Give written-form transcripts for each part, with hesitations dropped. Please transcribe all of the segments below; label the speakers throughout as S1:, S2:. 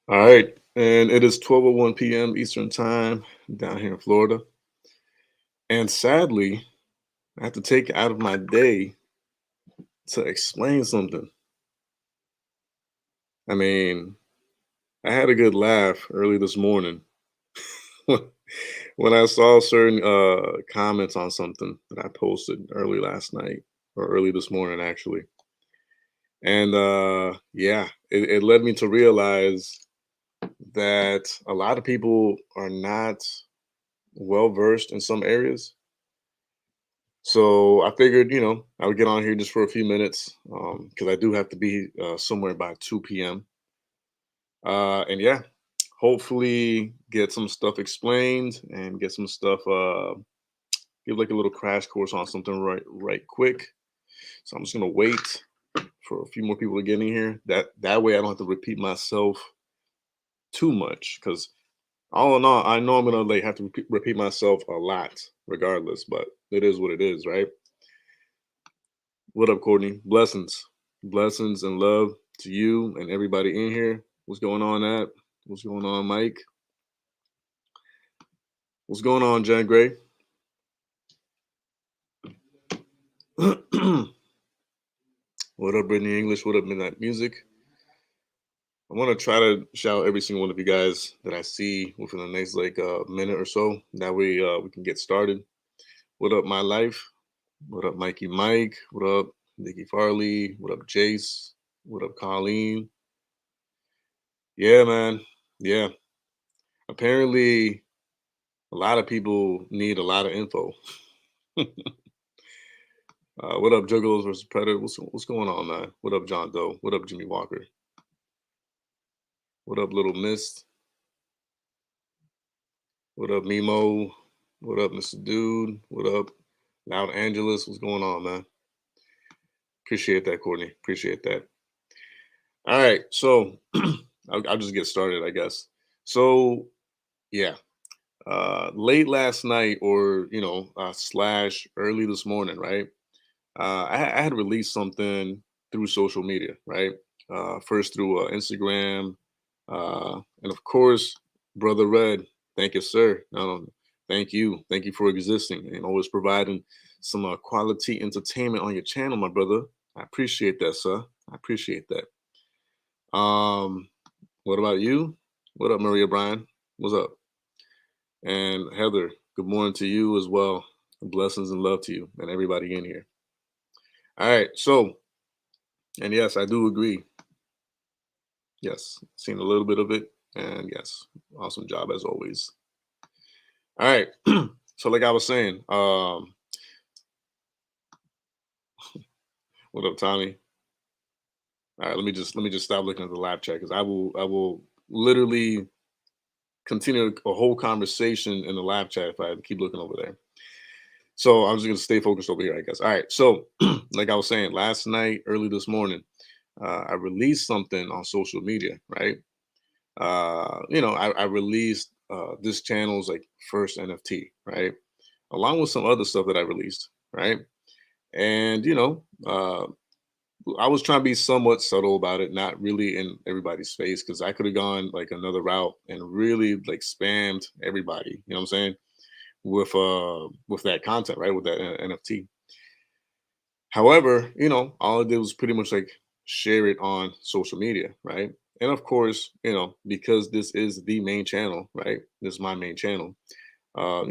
S1: All right. And it is 12:01 p.m. Eastern Time down here in Florida. And sadly, I have to take out of my day to explain something. I mean, I had a good laugh early this morning when I saw certain comments on something that I posted early last night or early this morning, actually. And yeah, it led me to realize that a lot of people are not well versed in some areas. So I figured, I would get on here just for a few minutes because I do have to be somewhere by 2 p.m. And yeah, hopefully get some stuff explained and get some stuff, give like a little crash course on something right quick. So I'm just gonna wait for a few more people to get in here. That way I don't have to repeat myself too much because all in all, I know I'm gonna like have to repeat myself a lot regardless, but it is what it is, right? What up, Courtney? Blessings. Blessings and love to you and everybody in here. What's going on, At? What's going on, Mike? What's going on, Jen Gray? What up, Brittany English? What up, Midnight Music? I want to try to shout every single one of you guys that I see within the next like minute or so. That way we can get started. What up, My Life? What up, Mikey Mike? What up, Nikki Farley? What up, Jace? What up, Colleen? Yeah, man. Yeah. Apparently, a lot of people need a lot of info. What up, Juggalos versus Predator? What's going on, man? What up, John Doe? What up, Jimmy Walker? What up, Little Mist? What up, Mimo? What up, Mr. Dude? What up, Loud Angeles? What's going on, man? Appreciate that, Courtney. Appreciate that. All right, so I'll just get started, I guess. So yeah, late last night, or slash early this morning, right? I had released something through social media, right? First through Instagram, and of course, Brother Red. Thank you, sir. Thank you for existing and always providing some quality entertainment on your channel, my brother. I appreciate that, sir. I appreciate that. Um, what about you? What up, Maria Bryan? What's up? And Heather, good morning to you as well. Blessings and love to you and everybody in here. All right, so and yes, I do agree. Yes, seen a little bit of it, and yes, awesome job as always. All right, so like I was saying, what up, Tommy? All right, let me just stop looking at the live chat because I will literally continue a whole conversation in the live chat if I keep looking over there. So I'm just gonna stay focused over here, I guess. All right, so like I was saying, last night, early this morning, I released something on social media, right? I released this channel's like first NFT, right? Along with some other stuff that I released, right? And I was trying to be somewhat subtle about it, not really in everybody's face, because I could have gone like another route and really like spammed everybody. You know what I'm saying? With that content, right? With that NFT. However, all I did was pretty much like share it on social media, right? And of course, because this is the main channel, right? This is my main channel. I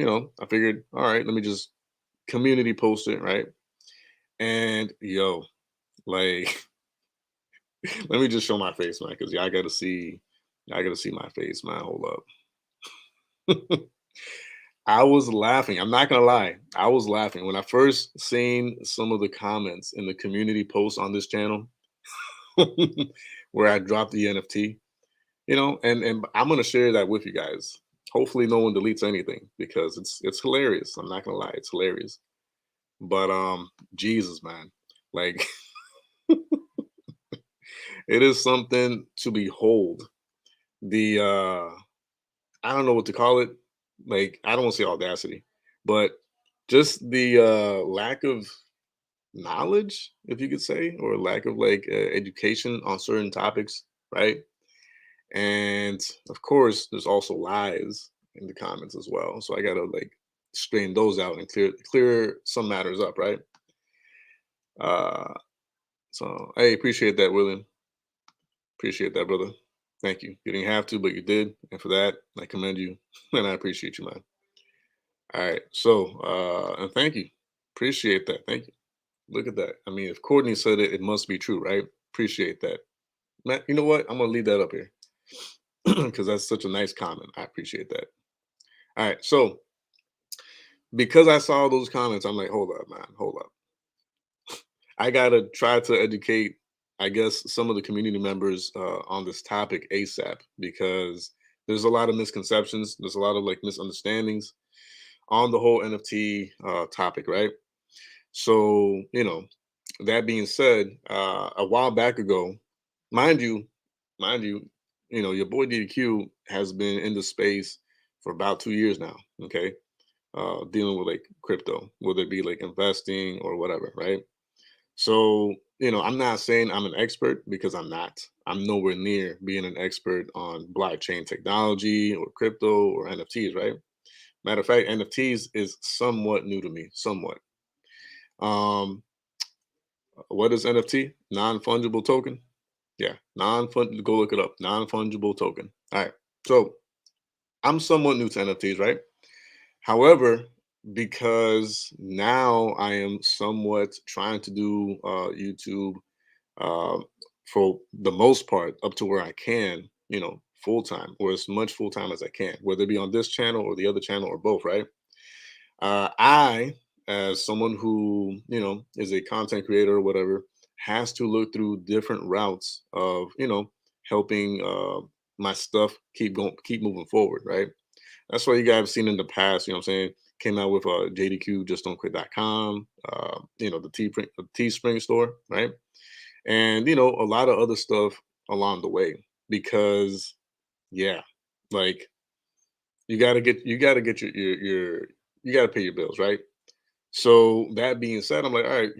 S1: figured, all right, let me just community post it, right? And like, let me just show my face, man, because I gotta see my face, man. Hold up. I was laughing. I'm not gonna lie. I was laughing when I first seen some of the comments in the community posts on this channel where I dropped the NFT. And I'm gonna share that with you guys. Hopefully, no one deletes anything because it's hilarious. I'm not gonna lie, it's hilarious. But Jesus, man, like it is something to behold. The I don't know what to call it. Like I don't want to say audacity, but just the lack of knowledge, if you could say, or lack of like education on certain topics, right? And of course, there's also lies in the comments as well. So I gotta like straighten those out and clear some matters up, right? Uh, so I appreciate that, William. Appreciate that, brother. Thank you. You didn't have to, but you did, and for that, I commend you, and I appreciate you, man. All right. So, and thank you. Appreciate that. Thank you. Look at that. I mean, if Courtney said it, it must be true, right? Appreciate that. Matt, you know what? I'm gonna leave that up here because that's such a nice comment. I appreciate that. All right. So because I saw those comments, I'm like, hold up, man, hold up. I gotta try to educate, I guess, some of the community members on this topic ASAP because there's a lot of misconceptions. There's a lot of like misunderstandings on the whole NFT topic, right? So, that being said, a while back ago, mind you, mind you, your boy DDQ has been in the space for about 2 years now. Okay, dealing with like crypto, whether it be like investing or whatever, right? So, I'm not saying I'm an expert because I'm not. I'm nowhere near being an expert on blockchain technology or crypto or NFTs, right? Matter of fact, NFTs is somewhat new to me, somewhat. Um, what is NFT? Non-fungible token. Yeah, non-fun. Go look it up. Non-fungible token. All right. So I'm somewhat new to NFTs, right? However, because now I am somewhat trying to do YouTube um, for the most part up to where I can, full time or as much full time as I can, whether it be on this channel or the other channel or both, right? I, as someone who is a content creator or whatever, has to look through different routes of helping my stuff keep moving forward, right? That's why you guys have seen in the past, what I'm saying, came out with JDQ just don't quit.com, the Teespring store, right? And a lot of other stuff along the way because yeah, like you gotta get your you gotta pay your bills, right? So that being said, I'm like, all right,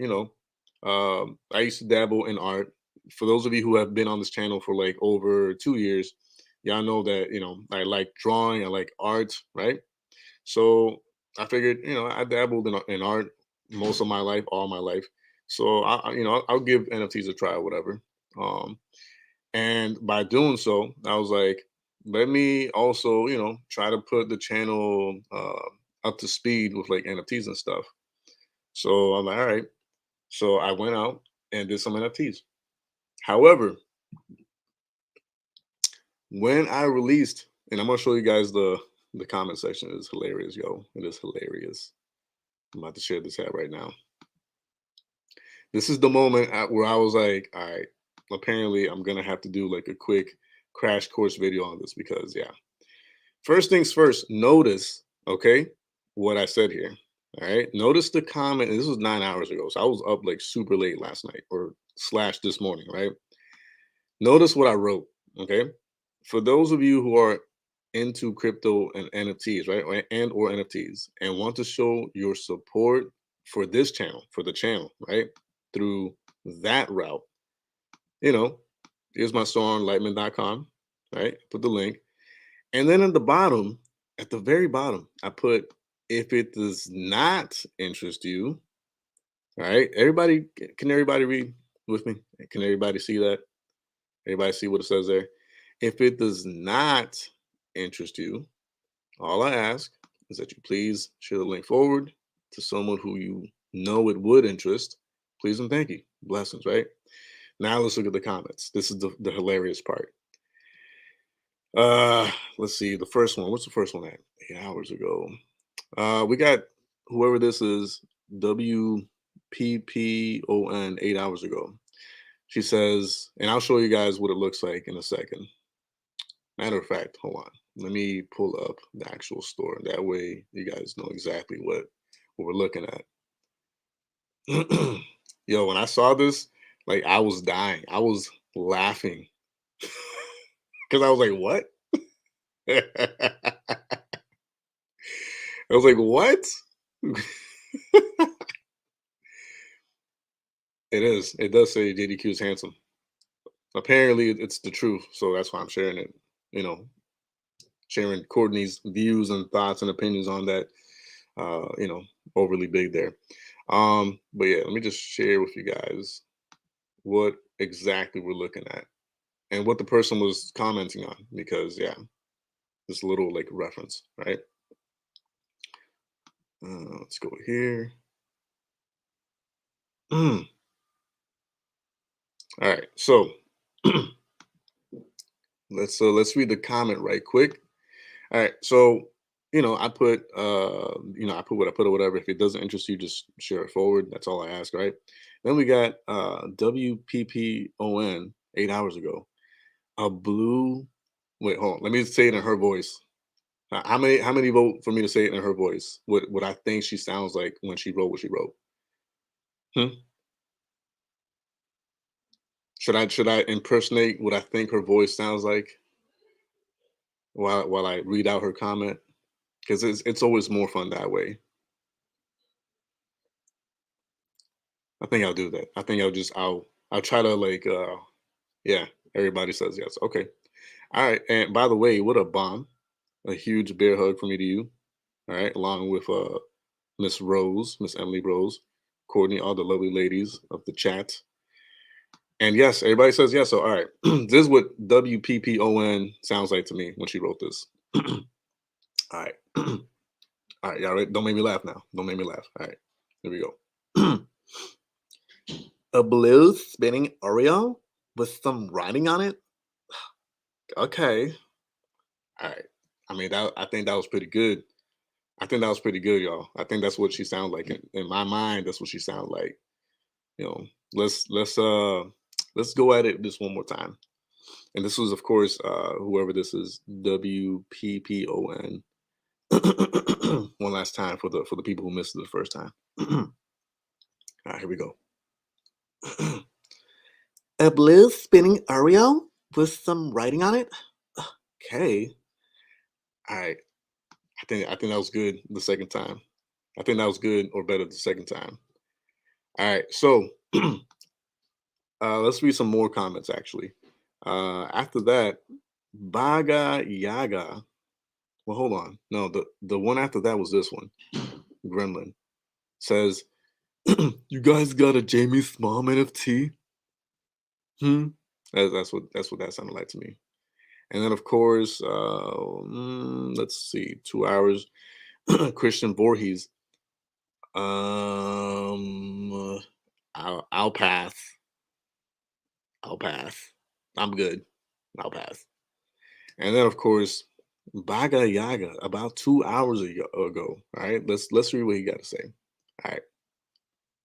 S1: I used to dabble in art. For those of you who have been on this channel for like over 2 years, y'all know that I like drawing, I like art, right? So I figured, I dabbled in art most of my life, all my life. So I'll give NFTs a try or whatever. Um, and by doing so, I was like, let me also, try to put the channel up to speed with like NFTs and stuff. So I'm like, all right. So I went out and did some NFTs. However, when I released, and I'm gonna show you guys the comment section. It is hilarious, yo. It is hilarious. I'm about to share this out right now. This is the moment where I was like, all right, apparently I'm gonna have to do like a quick crash course video on this because yeah. First things first, notice, okay, what I said here. All right. Notice the comment, and this was 9 hours ago. So I was up like super late last night or slash this morning, right? Notice what I wrote. Okay. For those of you who are into crypto and NFTs, right? And or NFTs and want to show your support for this channel, for the channel, right? Through that route, you know, here's my store on lightman.com, right? Put the link. And then at the bottom, at the very bottom, I put if it does not interest you, all right? Everybody, can everybody read with me? Can everybody see that? Everybody see what it says there? If it does not interest you, all I ask is that you please share the link forward to someone who you know it would interest. Please and thank you. Blessings, right? Now let's look at the comments. This is the hilarious part. Let's see. The first one. What's the first one at? 8 hours ago. We got whoever this is, WPPON 8 hours ago. She says, and I'll show you guys what it looks like in a second. Matter of fact, hold on. Let me pull up the actual store. That way you guys know exactly what we're looking at. Yo, when I saw this, like I was dying. I was laughing. Because I was like, what? I was like, what? It is. It does say JDQ is handsome. Apparently, it's the truth, so that's why I'm sharing it. you know, sharing Courtney's views and thoughts and opinions on that, you know, overly big there. But yeah, let me just share with you guys what exactly we're looking at and what the person was commenting on, because yeah, this little like reference, right? Let's go here. All right, so let's read the comment right quick. All right, so I put I put what I put or whatever. If it doesn't interest you, just share it forward. That's all I ask, right? Then we got WPPON 8 hours ago. A blue. Wait, hold on. Let me say it in her voice. How many vote for me to say it in her voice? What I think she sounds like when she wrote what she wrote. Hmm? Should I impersonate what I think her voice sounds like while I read out her comment? Because it's always more fun that way. I think I'll do that. I think I'll try to like yeah, everybody says yes. Okay. All right. And by the way, what a bomb. A huge bear hug from me to you. All right, along with Miss Rose, Miss Emily Rose, Courtney, all the lovely ladies of the chat. And yes, everybody says yes. So all right. This is what WPPON sounds like to me when she wrote this. All right. All right, y'all right? Don't make me laugh now. Don't make me laugh. All right. Here we go. A blue spinning Oreo with some writing on it. Okay. All right. I mean, I think that was pretty good. I think that was pretty good, y'all. I think that's what she sounded like in my mind. That's what she sounded like. You know, let's go at it this one more time. And this was, of course, whoever this is, WPPON. One last time for the people who missed it the first time. All right, here we go. A blue spinning Oreo with some writing on it. Okay. All right. I think that was good the second time. I think that was good or better the second time. All right. So let's read some more comments actually. After that, Baga Yaga. Well, hold on. No, the one after that was this one. Gremlin says, "You guys got a Jamie Small NFT?" Hmm. That's what that sounded like to me. And then of course, let's see, 2 hours. Christian Voorhees. I'll pass. I'll pass. I'm good. I'll pass. And then of course, Baga Yaga about 2 hours ago. All right, let's read what he got to say. All right,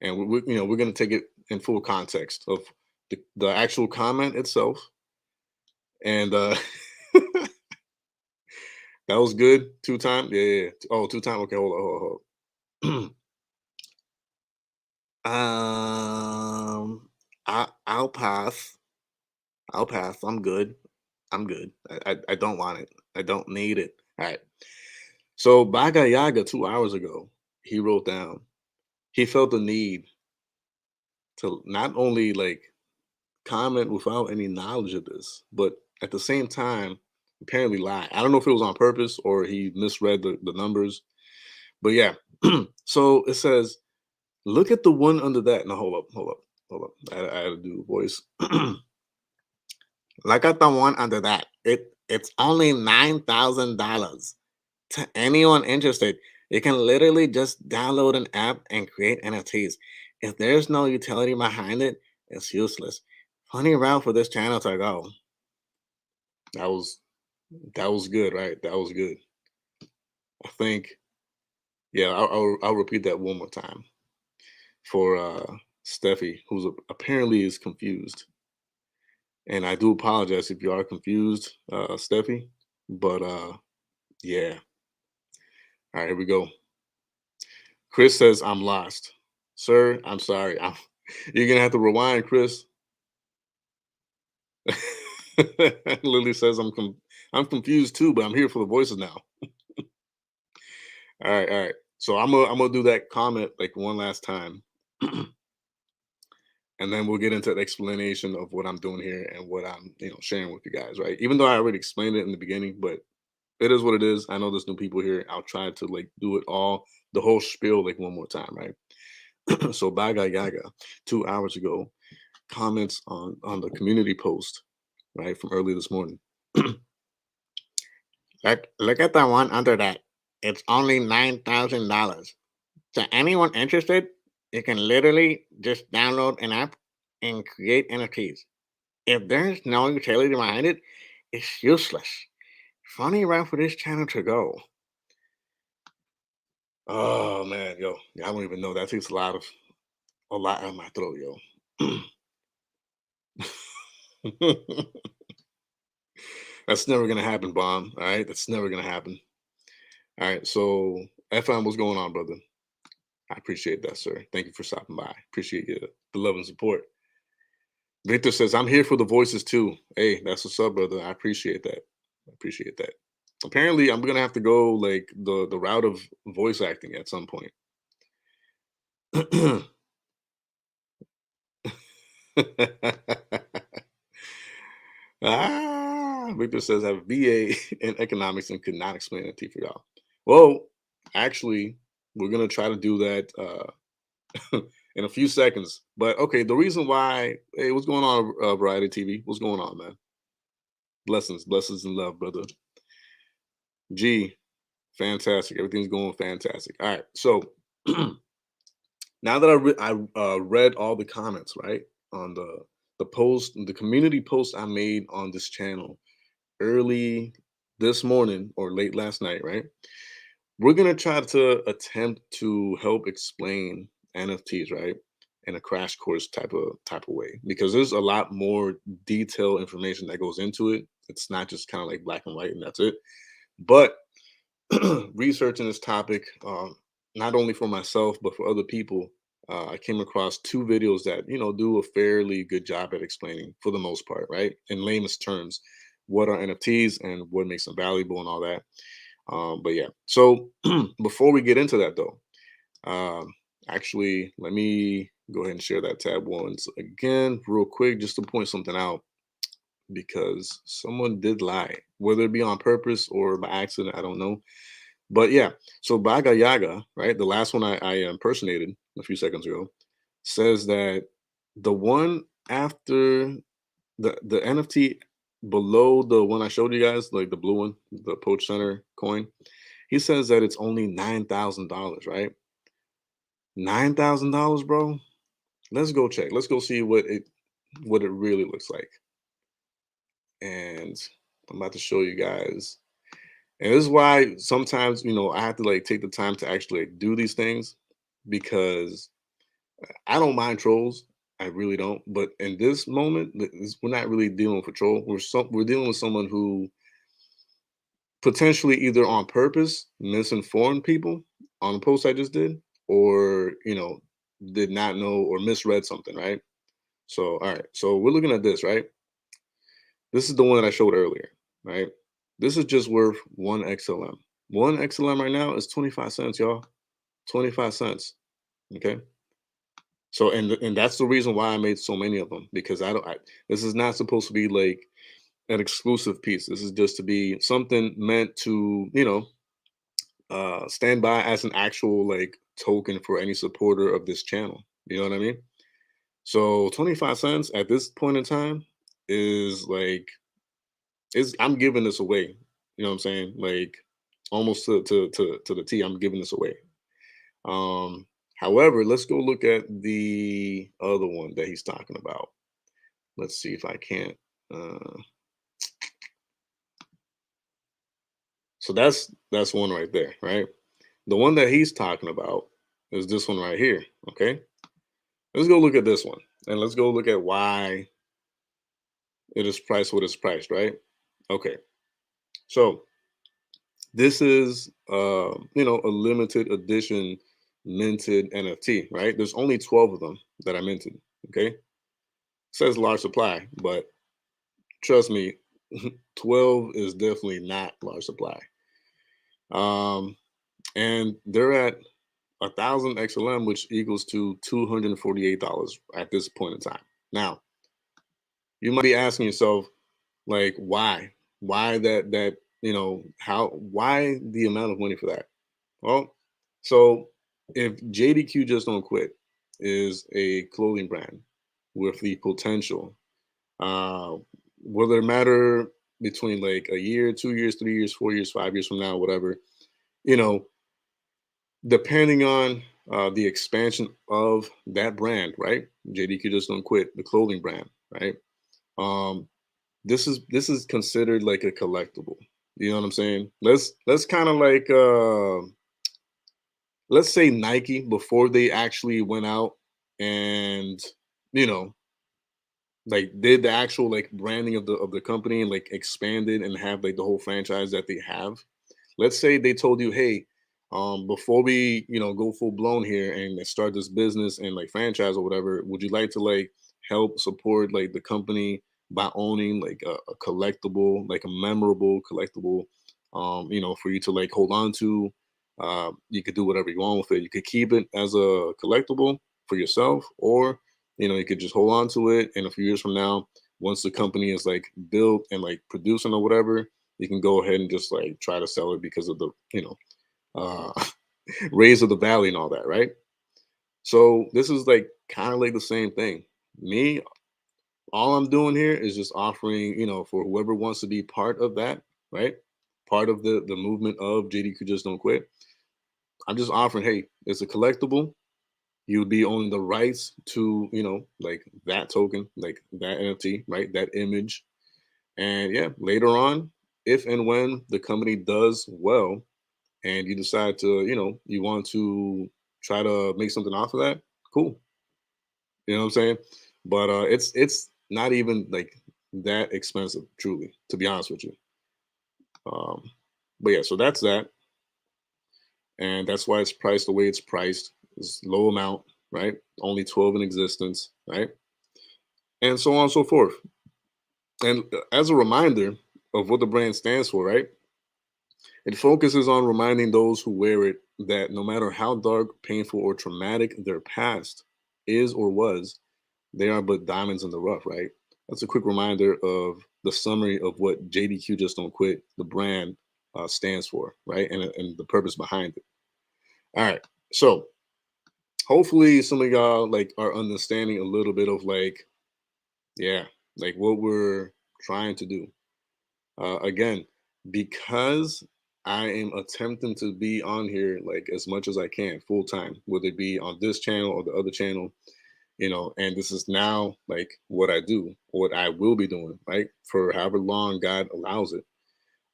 S1: and we're gonna take it in full context of the actual comment itself. And that was good. 2 time. Yeah, yeah, yeah. Oh, 2 time. Okay, hold on. I'll pass. I'll pass. I'm good. I'm good. I don't want it. I don't need it. All right. So Baga Yaga 2 hours ago, he wrote down he felt the need to not only like comment without any knowledge of this, but at the same time apparently lie. I don't know if it was on purpose or he misread the numbers, but yeah. So it says, look at the one under that. No, hold up. I had to do a voice. Look at the one under that. It's only $9,000. To anyone interested, you can literally just download an app and create NFTs. If there's no utility behind it, it's useless. Funny route for this channel to go. That was that was good, right? That was good. I think, yeah, I'll repeat that one more time for Steffi, who's apparently is confused. And I do apologize if you are confused, Steffi. But yeah. All right, here we go. Chris says I'm lost. Sir, I'm sorry. You're gonna have to rewind, Chris. Lily says I'm confused too, but I'm here for the voices now. All right. So I'm gonna do that comment like one last time. and then we'll get into the explanation of what I'm doing here and what I'm, sharing with you guys, right? Even though I already explained it in the beginning, but it is what it is. I know there's new people here. I'll try to like do it all, the whole spiel, like one more time, right? So Baga Yaga, 2 hours ago, comments on the community post, right, from early this morning. Look at the one under that. It's only $9,000. So anyone interested, you can literally just download an app and create NFTs. If there's no utility behind it, it's useless. Funny route for this channel to go. Oh man, yo, I don't even know. That takes a lot out of my throat, yo. That's never gonna happen, Bomb. All right, that's never gonna happen. All right, so FM, what's going on, brother? I appreciate that, sir. Thank you for stopping by. Appreciate you, the love and support. Victor says, I'm here for the voices too. Hey, that's what's up, brother. I appreciate that. I appreciate that. Apparently, I'm gonna have to go like the route of voice acting at some point. Victor says I have a BA in economics and could not explain it to you for y'all. Well, actually, we're gonna try to do that in a few seconds. But okay, the reason why, hey, what's going on, Variety TV? What's going on, man? Blessings, blessings, and love, brother. G, fantastic. Everything's going fantastic. All right, so now that I read all the comments, right, on the post, the community post I made on this channel early this morning or late last night, right? We're gonna try to attempt to help explain NFTs, right, in a crash course type of way, because there's a lot more detailed information that goes into it. It's not just kind of like black and white and that's it. But researching this topic, not only for myself but for other people, I came across two videos that do a fairly good job at explaining, for the most part, right, in lamest terms, what are NFTs and what makes them valuable and all that. But yeah, so before we get into that though, um, actually, let me go ahead and share that tab once again, real quick, just to point something out, because someone did lie, whether it be on purpose or by accident, I don't know. But yeah, so Baga Yaga, right, the last one I impersonated a few seconds ago, says that the one after the NFT below the one I showed you guys, like the blue one, the Poach Center coin, he says that it's only $9,000, right? $9,000, bro. Let's go check. Let's go see what it really looks like. And I'm about to show you guys. And this is why sometimes, I have to like take the time to actually like, do these things, because I don't mind trolls. I really don't. But in this moment, we're not really dealing with a troll. We're dealing with someone who potentially either on purpose misinformed people on the post I just did, or did not know or misread something, right? So all right, so we're looking at this, right? This is the one that I showed earlier, right? This is just worth 1 XLM. 1 XLM right now is 25 cents, y'all. 25 cents. Okay. So and that's the reason why I made so many of them, because this is not supposed to be like an exclusive piece. This is just to be something meant to, stand by as an actual like token for any supporter of this channel. You know what I mean? So 25 cents at this point in time is like, is I'm giving this away. You know what I'm saying? Like almost to the T, I'm giving this away. Um, However, let's go look at the other one that he's talking about. Let's see if I can't. Uh, so that's one right there, right? The one that he's talking about is this one right here. Okay, let's go look at this one, and let's go look at why it is priced what it's priced, right? Okay, so this is a limited edition minted NFT, right? There's only 12 of them that I minted. Okay, it says large supply, but trust me, 12 is definitely not large supply. Um, and they're at 1,000 XLM, which equals to $248 at this point in time. Now, you might be asking yourself, like, why that how why the amount of money for that? Well, so if JDQ Just Don't Quit is a clothing brand with the potential, uh, will it matter between like a year, 2 years, 3 years, 4 years, 5 years from now, whatever, you know, depending on the expansion of that brand, right? JDQ Just Don't Quit, the clothing brand, right? Um, this is considered like a collectible. You know what I'm saying? Let's kind of like let's say Nike before they actually went out and you know like did the actual like branding of the company and like expanded and have like the whole franchise that they have. Let's say they told you, hey, before we go full blown here and start this business and like franchise or whatever, would you like to like help support like the company by owning like a collectible, like a memorable collectible, for you to like hold on to. You could do whatever you want with it. You could keep it as a collectible for yourself, or you could just hold on to it. And a few years from now, once the company is like built and like producing or whatever, you can go ahead and just like try to sell it because of the uh raise of the valley and all that, right? So this is like kind of like the same thing. Me, all I'm doing here is just offering, for whoever wants to be part of that, right? Part of the movement of JDQ Just Don't Quit. I'm just offering, hey, it's a collectible. You would be owning the rights to, like that token, like that NFT, right? That image. And yeah, later on, if and when the company does well and you decide to, you want to try to make something off of that, cool. You know what I'm saying? But it's not even like that expensive, truly, to be honest with you. Um, but yeah, so that's that. And that's why it's priced the way it's priced. It's low amount, right? Only 12 in existence, right? And so on and so forth. And as a reminder of what the brand stands for, right? It focuses on reminding those who wear it that no matter how dark, painful, or traumatic their past is or was, they are but diamonds in the rough, right? That's a quick reminder of the summary of what JDQ Just Don't Quit, the brand, stands for, right? And the purpose behind it. All right. So hopefully some of y'all like are understanding a little bit of like, yeah, like what we're trying to do. Again, because I am attempting to be on here like as much as I can full time, whether it be on this channel or the other channel, and this is now like what I do, what I will be doing, right? For however long God allows it.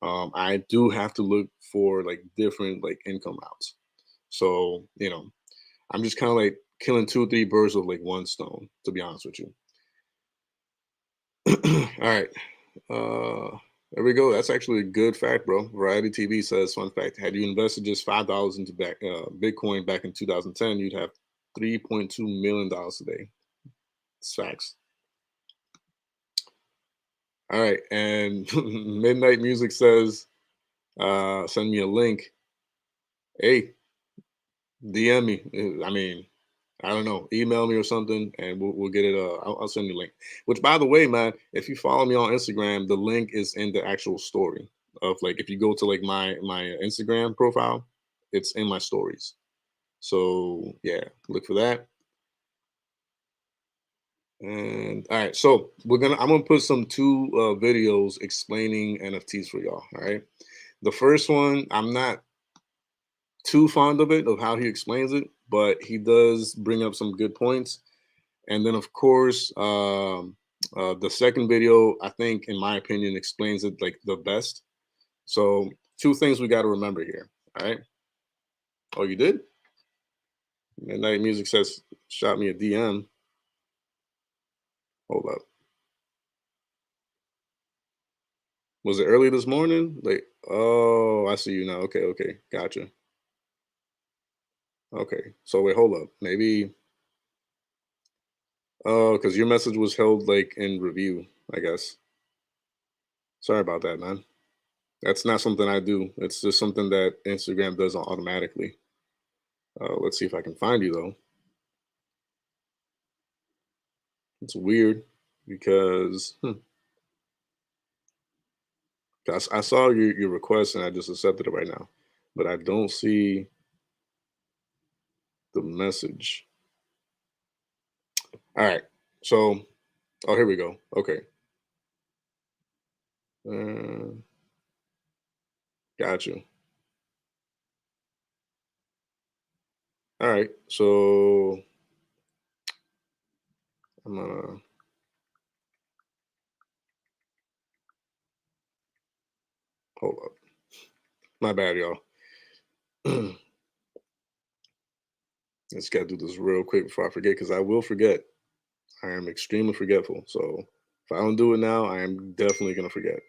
S1: I do have to look for like different like income routes. So, I'm just kind of like killing two or three birds with like one stone, to be honest with you. All right. There we go. That's actually a good fact, bro. Variety TV says, fun fact: had you invested just $5 into Bitcoin back in 2010, you'd have $3.2 million today. It's facts. All right, and Midnight Music says, send me a link. Hey, DM me. I mean, I don't know. Email me or something, and we'll get it. I'll send you a link. Which, by the way, man, if you follow me on Instagram, the link is in the actual story of like if you go to like my Instagram profile, it's in my stories. So yeah, look for that. And all right, so I'm gonna put some two videos explaining NFTs for y'all. All right, the first one I'm not too fond of it of how he explains it, but he does bring up some good points. And then, of course, the second video, I think, in my opinion, explains it like the best. So, two things we got to remember here. All right. Oh, you did? Midnight Music says, shot me a DM. Hold up. Was it early this morning? Like, oh, I see you now. Okay, okay. Gotcha. Okay. So, wait, hold up. Maybe, oh, because your message was held like in review, I guess. Sorry about that, man. That's not something I do. It's just something that Instagram does automatically. Let's see if I can find you though. It's weird because I saw your request and I just accepted it right now, but I don't see the message. All right. So, oh, here we go. Okay. Uh, got you. All right. So I'm gonna hold up. My bad, y'all. Just gotta do this real quick before I forget, because I will forget. I am extremely forgetful. So if I don't do it now, I am definitely gonna forget.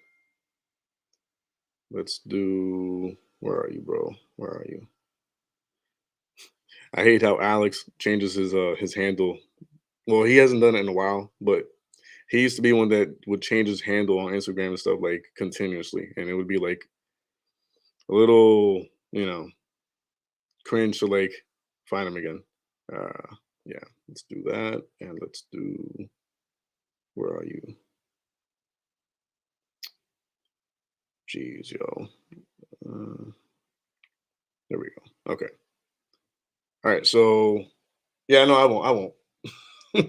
S1: Let's do. Where are you, bro? Where are you? I hate how Alex changes his handle. Well, he hasn't done it in a while, but he used to be one that would change his handle on Instagram and stuff like continuously, and it would be like a little, cringe to like find him again. Yeah, let's do that, and let's do. Where are you? Jeez, yo. Uh, there we go. Okay. All right. So yeah, no, I won't. I won't.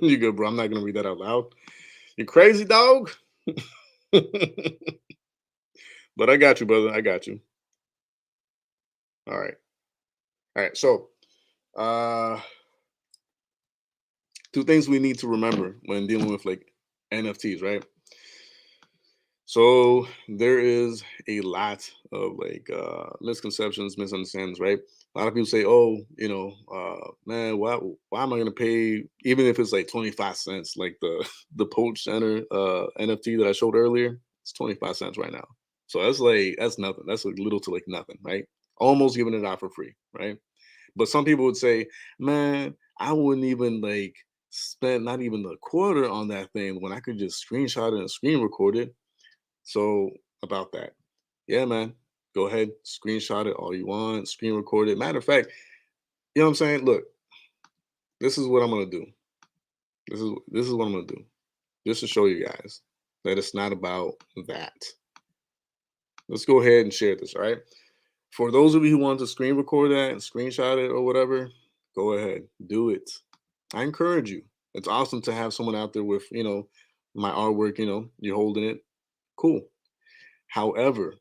S1: You good, bro? I'm not gonna read that out loud. You crazy dog? But I got you, brother. I got you. All right. All right. So, uh, two things we need to remember when dealing with like NFTs, right? So there is a lot of like misconceptions, misunderstandings, right? A lot of people say, "Oh, man, why am I going to pay even if it's like 25 cents?" Like the the Poach Center NFT that I showed earlier, it's 25 cents right now. So that's nothing. That's like little to like nothing, right? Almost giving it out for free, right? But some people would say, "Man, I wouldn't even like spend not even a quarter on that thing when I could just screenshot it and screen record it." So about that, yeah, man, go ahead, screenshot it all you want, screen record it. Matter of fact, you know what I'm saying? Look, this is what I'm gonna do. This is what I'm gonna do. Just to show you guys that it's not about that. Let's go ahead and share this, all right? For those of you who want to screen record that and screenshot it or whatever, go ahead, do it. I encourage you. It's awesome to have someone out there with, my artwork, you're holding it. Cool. However,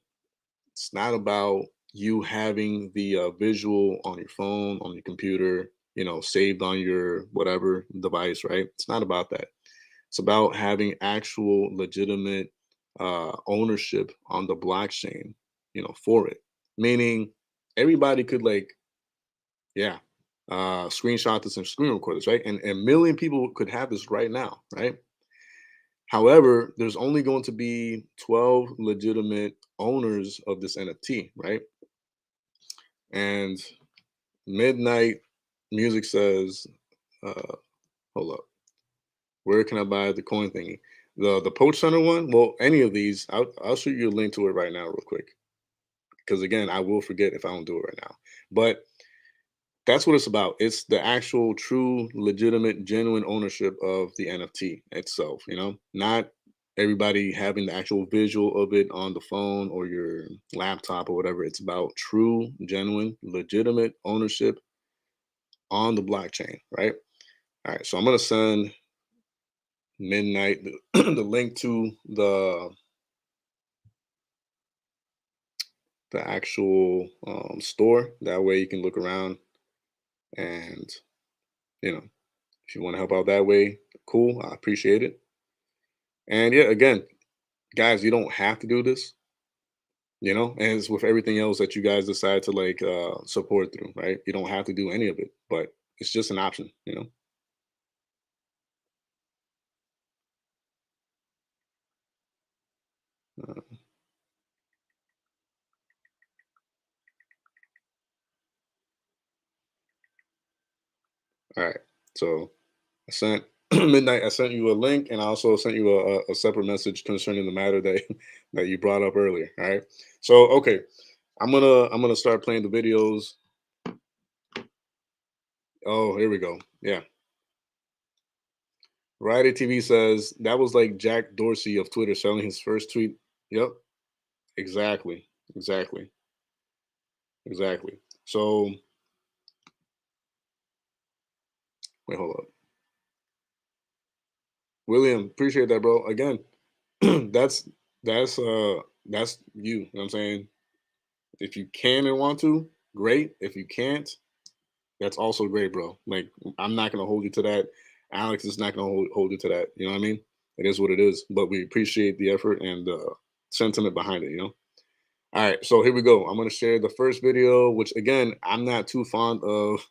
S1: it's not about you having the visual on your phone, on your computer, saved on your whatever device, right? It's not about that. It's about having actual legitimate ownership on the blockchain, for it. Meaning everybody could like, yeah, screenshot this and screen record this, right? And a million people could have this right now, right? However, there's only going to be 12 legitimate owners of this NFT, right? And Midnight Music says, uh, hold up, where can I buy the coin thingy? The Poach Center one? Well, any of these, I'll shoot you a link to it right now, real quick. Because again, I will forget if I don't do it right now. But that's what it's about. It's the actual, true, legitimate, genuine ownership of the NFT itself. Not everybody having the actual visual of it on the phone or your laptop or whatever. It's about true, genuine, legitimate ownership on the blockchain, right? All right, so I'm gonna send Midnight the link to the actual store. That way you can look around and you know if you want to help out that way, cool. I appreciate it. And yeah, again, guys, you don't have to do this, and it's with everything else that you guys decide to like support through, right? You don't have to do any of it, but it's just an option. Uh, all right, so I sent Midnight. I sent you a link, and I also sent you a separate message concerning the matter that that you brought up earlier. All right. So okay, I'm gonna start playing the videos Oh, here we go. Yeah. Variety TV says that was like Jack Dorsey of Twitter selling his first tweet. Yep. Exactly. Exactly. Exactly. So wait, hold up. William, appreciate that, bro. Again, that's that's uh that's you. You know what I'm saying? If you can and want to, great. If you can't, that's also great, bro. Like I'm not gonna hold you to that. Alex is not gonna hold you to that. You know what I mean? It is what it is. But we appreciate the effort and the sentiment behind it, you know? All right, so here we go. I'm gonna share the first video, which again, I'm not too fond of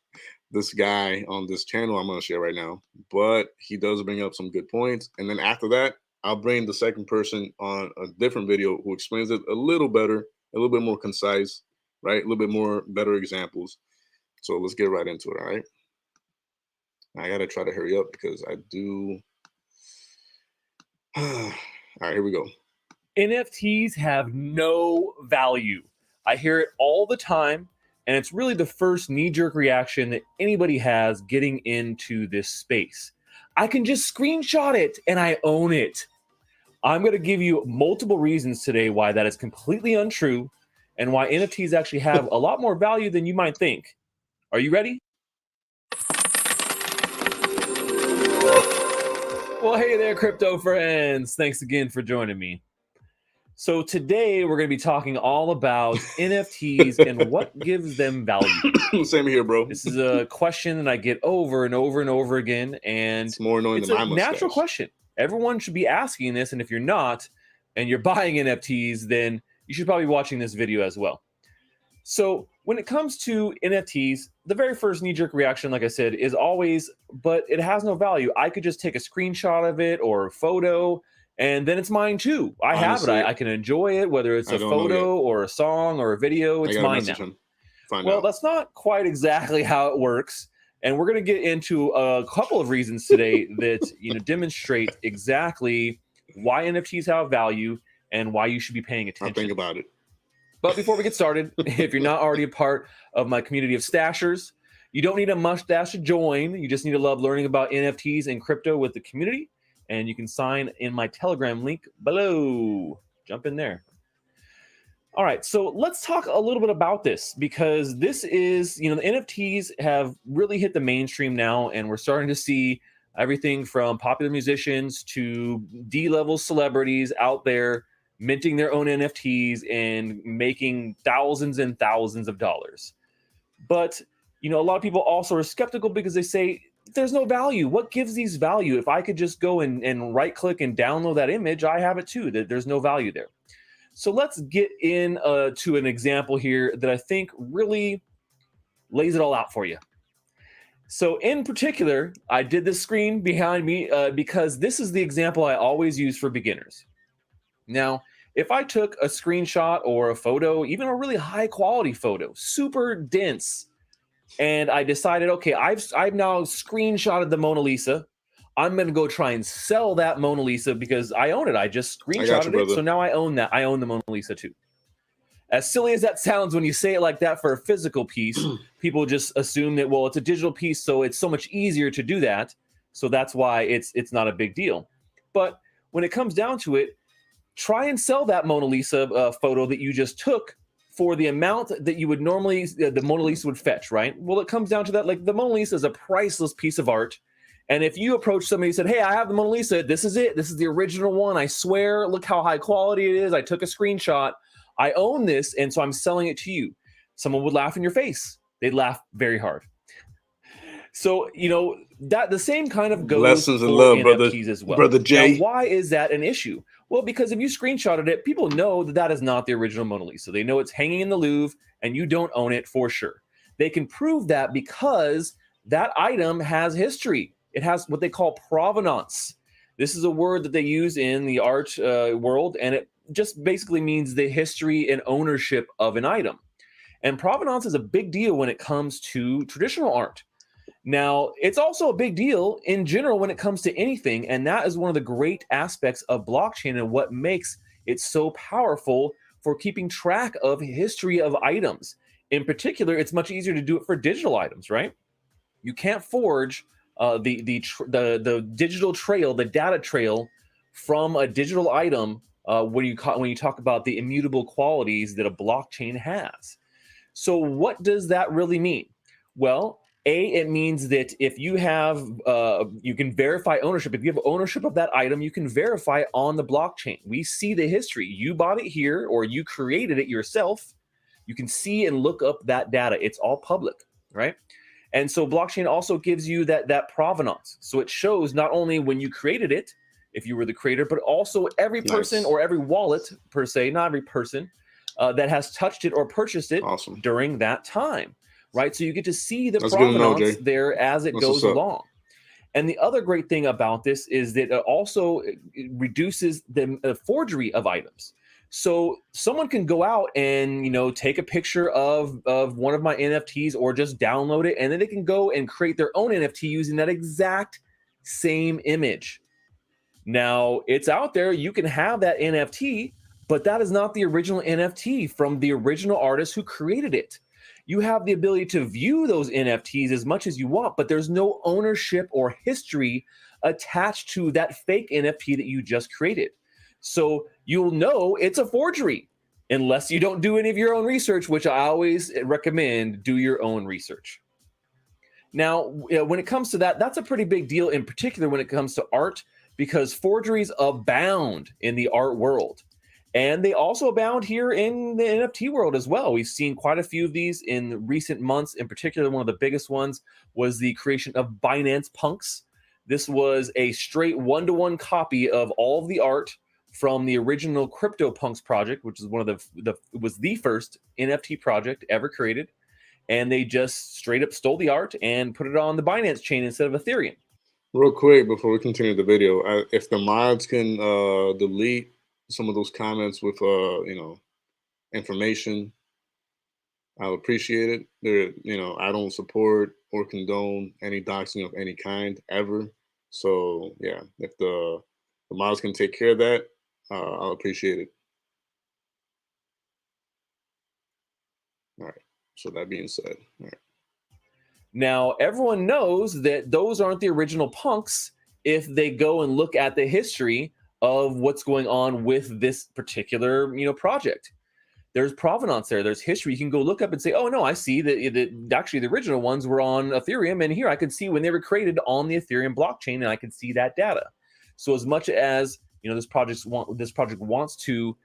S1: this guy on this channel I'm gonna share right now, but he does bring up some good points. And then after that, I'll bring the second person on a different video who explains it a little better, a little bit more concise, right? A little bit more better examples. So let's get right into it, all right? I gotta try to hurry up because I do. All right, here we go.
S2: NFTs have no value. I hear it all the time, and it's really the first knee-jerk reaction that anybody has getting into this space. I can just screenshot it and I own it. I'm going to give you multiple reasons today why that is completely untrue and why NFTs actually have a lot more value than you might think. Are you ready? Well, hey there, crypto friends. Thanks again for joining me. So today we're going to be talking all about NFTs and what gives them value.
S1: Same here, bro.
S2: This is a question that I get over and over and over again, and
S1: It's more annoying
S2: it's
S1: than my
S2: a
S1: mustache.
S2: natural question. Everyone should be asking this, and if you're not, and you're buying NFTs, then you should probably be watching this video as well. So when it comes to NFTs, the very first knee-jerk reaction, like I said, is always, but it has no value. I could just take a screenshot of it or a photo, and then it's mine too. I have it. I can enjoy it, whether it's a photo or a song or a video. It's mine now. Well, that's not quite exactly how it works. And we're going to get into a couple of reasons today that demonstrate exactly why NFTs have value and why you should be paying attention.
S1: I'll think about it.
S2: But before we get started, if you're not already a part of my community of stashers, you don't need a mustache to join. You just need to love learning about NFTs and crypto with the community. And you can sign in my Telegram link below. Jump in there. All right, so let's talk a little bit about this because this is, the NFTs have really hit the mainstream now, and we're starting to see everything from popular musicians to D-level celebrities out there minting their own NFTs and making thousands and thousands of dollars. But, a lot of people also are skeptical because they say, there's no value. What gives these value? If I could just go and right-click and download that image, I have it too. There's no value there. So let's get in to an example here that I think really lays it all out for you. So in particular, I did this screen behind me because this is the example I always use for beginners. Now, if I took a screenshot or a photo, even a really high quality photo, super dense, and I decided, okay, I've now screenshotted the Mona Lisa. I'm going to go try and sell that Mona Lisa because I own it. I just screenshotted it. So now I own that. I own the Mona Lisa too. As silly as that sounds when you say it like that for a physical piece, people just assume that, well, it's a digital piece, so it's so much easier to do that. So that's why it's not a big deal. But when it comes down to it, try and sell that Mona Lisa photo that you just took for the amount that you would normally, the Mona Lisa would fetch, right? Well, it comes down to that. Like the Mona Lisa is a priceless piece of art. And if you approach somebody and said, hey, I have the Mona Lisa, this is it. This is the original one. I swear, look how high quality it is. I took a screenshot. I own this, and so I'm selling it to you. Someone would laugh in your face. They'd laugh very hard. So, that the same kind of goes
S1: Lessons
S2: for
S1: in love,
S2: NFTs as well.
S1: Brother Jay.
S2: Now, why is that an issue? Well, because if you screenshotted it, people know that is not the original Mona Lisa. They know it's hanging in the Louvre, and you don't own it for sure. They can prove that because that item has history. It has what they call provenance. This is a word that they use in the art world, and it just basically means the history and ownership of an item. And provenance is a big deal when it comes to traditional art. Now, it's also a big deal in general when it comes to anything, and that is one of the great aspects of blockchain and what makes it so powerful for keeping track of history of items. In particular, it's much easier to do it for digital items, right? You can't forge the digital trail, the data trail from a digital item when you talk about the immutable qualities that a blockchain has. So what does that really mean? Well, it means that if you have, you can verify ownership. If you have ownership of that item, you can verify it on the blockchain. We see the history. You bought it here or you created it yourself. You can see and look up that data. It's all public, right? And so blockchain also gives you that provenance. So it shows not only when you created it, if you were the creator, but also every person
S1: Nice.
S2: or every wallet per se, not every person that has touched it or purchased it
S1: Awesome.
S2: during that time, right? So you get to see the
S1: That's good to know,
S2: provenance
S1: Jay.
S2: there as it
S1: That's what's
S2: goes
S1: up.
S2: along. And the other great thing about this is that it also reduces the forgery of items. So someone can go out and take a picture of one of my NFTs or just download it, and then they can go and create their own NFT using that exact same image. Now it's out there. You can have that NFT, but that is not the original NFT from the original artist who created it. You have the ability to view those NFTs as much as you want, but there's no ownership or history attached to that fake NFT that you just created. So you'll know it's a forgery unless you don't do any of your own research, which I always recommend do your own research. Now, when it comes to that, that's a pretty big deal, in particular when it comes to art, because forgeries abound in the art world. And they also abound here in the NFT world as well. We've seen quite a few of these in recent months. In particular, one of the biggest ones was the creation of Binance Punks. This was a straight one-to-one copy of all of the art from the original CryptoPunks project, which is one of was the first NFT project ever created. And they just straight up stole the art and put it on the Binance chain instead of Ethereum.
S1: Real quick before we continue the video, if the mods can delete some of those comments with information, I'll appreciate it. I don't support or condone any doxing of any kind ever. So yeah, if the mods can take care of that, I'll appreciate it. All right. So that being said, all right.
S2: Now, everyone knows that those aren't the original punks if they go and look at the history of what's going on with this particular, project. There's provenance there. There's history. You can go look up and say, oh, no, I see that actually the original ones were on Ethereum. And here I can see when they were created on the Ethereum blockchain, and I can see that data. So as much as, this project wants to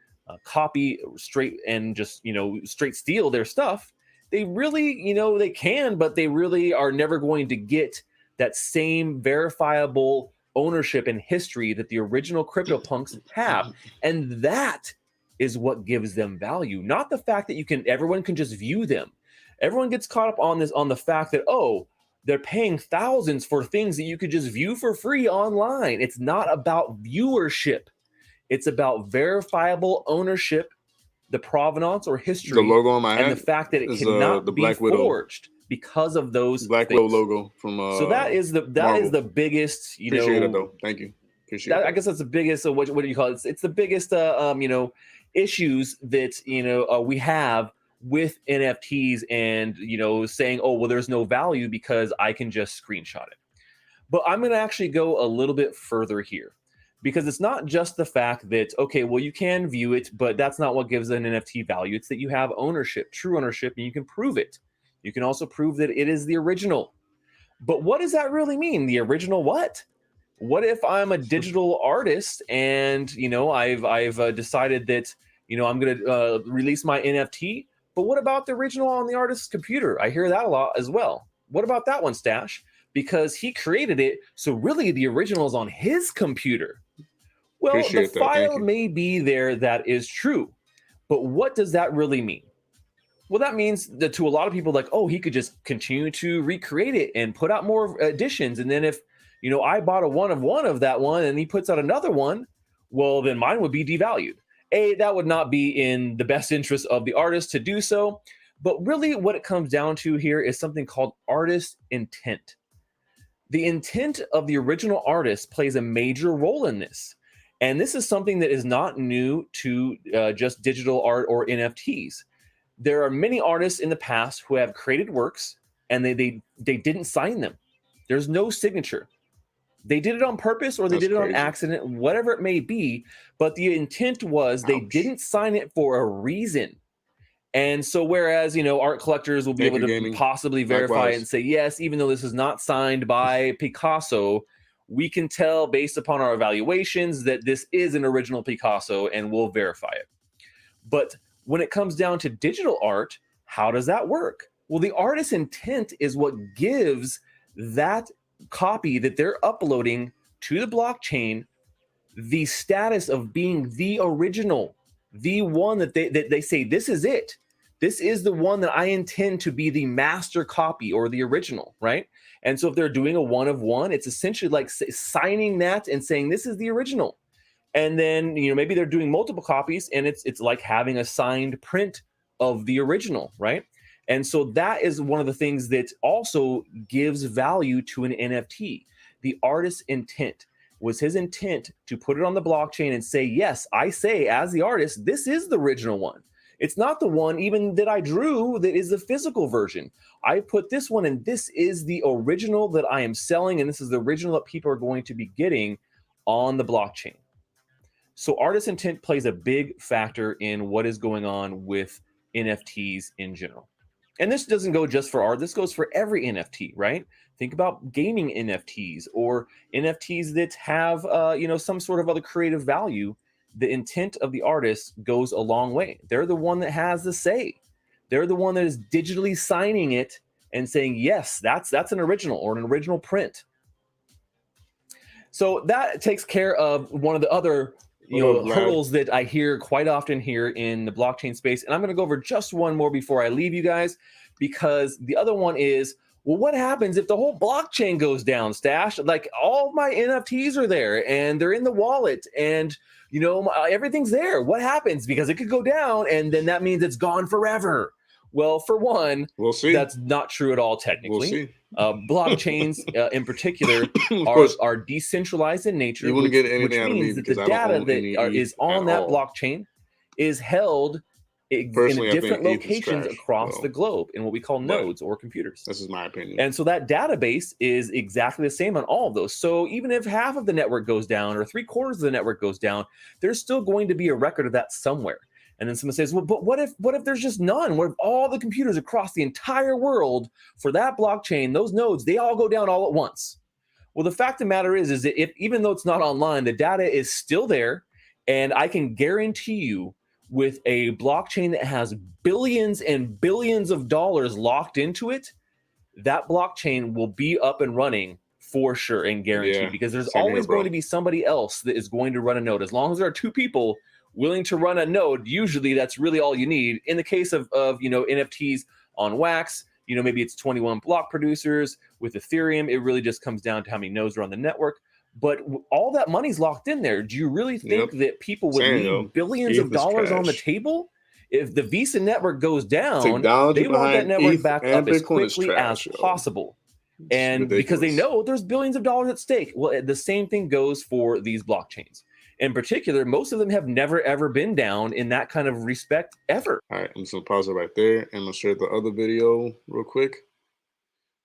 S2: copy straight and just, straight steal their stuff, they really, they can, but they really are never going to get that same verifiable ownership and history that the original CryptoPunks have. And that is what gives them value, not the fact that everyone can just view them. Everyone gets caught up on the fact that, oh, they're paying thousands for things that you could just view for free online. It's not about viewership. It's about verifiable ownership, the provenance or history,
S1: The logo on my hat
S2: and the fact that it
S1: is
S2: cannot
S1: the
S2: be
S1: Black Widow.
S2: forged because of those
S1: Black
S2: things.
S1: Widow logo from
S2: so that is the biggest,
S1: Appreciate it though. Thank you. Appreciate
S2: I guess that's the biggest. What do you call it? It's the biggest issues that we have with NFTs and saying, oh, well, there's no value because I can just screenshot it. But I'm going to actually go a little bit further here, because it's not just the fact that, okay, well, you can view it, but that's not what gives an NFT value. It's that you have ownership, true ownership, and you can prove it. You can also prove that it is the original. But what does that really mean? The original what? What if I'm a digital artist and I've decided that I'm going to release my NFT? But what about the original on the artist's computer? I hear that a lot as well. What about that one, Stash? Because he created it, so really the original is on his computer. Well,
S1: Appreciate
S2: the
S1: that. Thank
S2: file
S1: you.
S2: may be there, that is true. But what does that really mean? Well, that means that to a lot of people, like, oh, he could just continue to recreate it and put out more editions. And then if, I bought a one of that one and he puts out another one, well, then mine would be devalued. That would not be in the best interest of the artist to do so. But really what it comes down to here is something called artist intent. The intent of the original artist plays a major role in this. And this is something that is not new to just digital art or NFTs. There are many artists in the past who have created works and they didn't sign them. There's no signature. They did it on purpose or they
S1: That's
S2: did it on
S1: crazy.
S2: accident, whatever it may be. But the intent was they
S1: Ouch.
S2: didn't sign it for a reason. And so whereas, art collectors will be
S1: Thank
S2: able
S1: you,
S2: to
S1: gaming.
S2: possibly verify it
S1: Likewise.
S2: and say, yes, even though this is not signed by Picasso, we can tell based upon our evaluations that this is an original Picasso and we'll verify it. But when it comes down to digital art, how does that work? Well, the artist's intent is what gives that copy that they're uploading to the blockchain the status of being the original, the one that they say, this is it. This is the one that I intend to be the master copy or the original, right? And so if they're doing a one of one, it's essentially like signing that and saying, this is the original. And then, maybe they're doing multiple copies and it's like having a signed print of the original, right? And so that is one of the things that also gives value to an NFT. The artist's intent was his intent to put it on the blockchain and say, yes, I say as the artist, this is the original one. It's not the one even that I drew that is the physical version. I put this one and this is the original that I am selling, and this is the original that people are going to be getting on the blockchain. So artist intent plays a big factor in what is going on with NFTs in general. And this doesn't go just for art. This goes for every NFT, right? Think about gaming NFTs or NFTs that have, some sort of other creative value. The intent of the artist goes a long way. They're the one that has the say. They're the one that is digitally signing it and saying, yes, that's an original or an original print. So that takes care of one of the other hurdles that I hear quite often here in the blockchain space. And I'm going to go over just one more before I leave you guys, because the other one is, well, what happens if the whole blockchain goes down, Stash? Like all my NFTs are there and they're in the wallet and, everything's there. What happens? Because it could go down and then that means it's gone forever. Well, for one,
S1: we'll see.
S2: That's not true at all, technically.
S1: We'll see.
S2: Blockchains in particular are decentralized in nature, which means that the data that is on that blockchain is held in different locations across the globe in what we call nodes or computers.
S1: This is my opinion.
S2: And so that database is exactly the same on all of those. So even if half of the network goes down or 3/4 of the network goes down, there's still going to be a record of that somewhere. And then someone says, well, but what if there's just none? What if all the computers across the entire world for that blockchain, those nodes, they all go down all at once? Well, the fact of the matter is that even though it's not online, the data is still there. And I can guarantee you, with a blockchain that has billions and billions of dollars locked into it, that blockchain will be up and running for sure and guaranteed, because there's always going to be somebody else that is going to run a node. As long as there are two people willing to run a node, usually that's really all you need. In the case of NFTs on Wax, maybe it's 21 block producers. With Ethereum, it really just comes down to how many nodes are on the network. But all that money's locked in there. Do you really think that people would leave billions of dollars on the table? If the Visa network goes down, they want that network back up as quickly as possible. And because they know there's billions of dollars at stake. Well, the same thing goes for these blockchains. In particular, most of them have never, ever been down in that kind of respect ever.
S1: All right, I'm just going to pause it right there, and I'm going to share the other video real quick,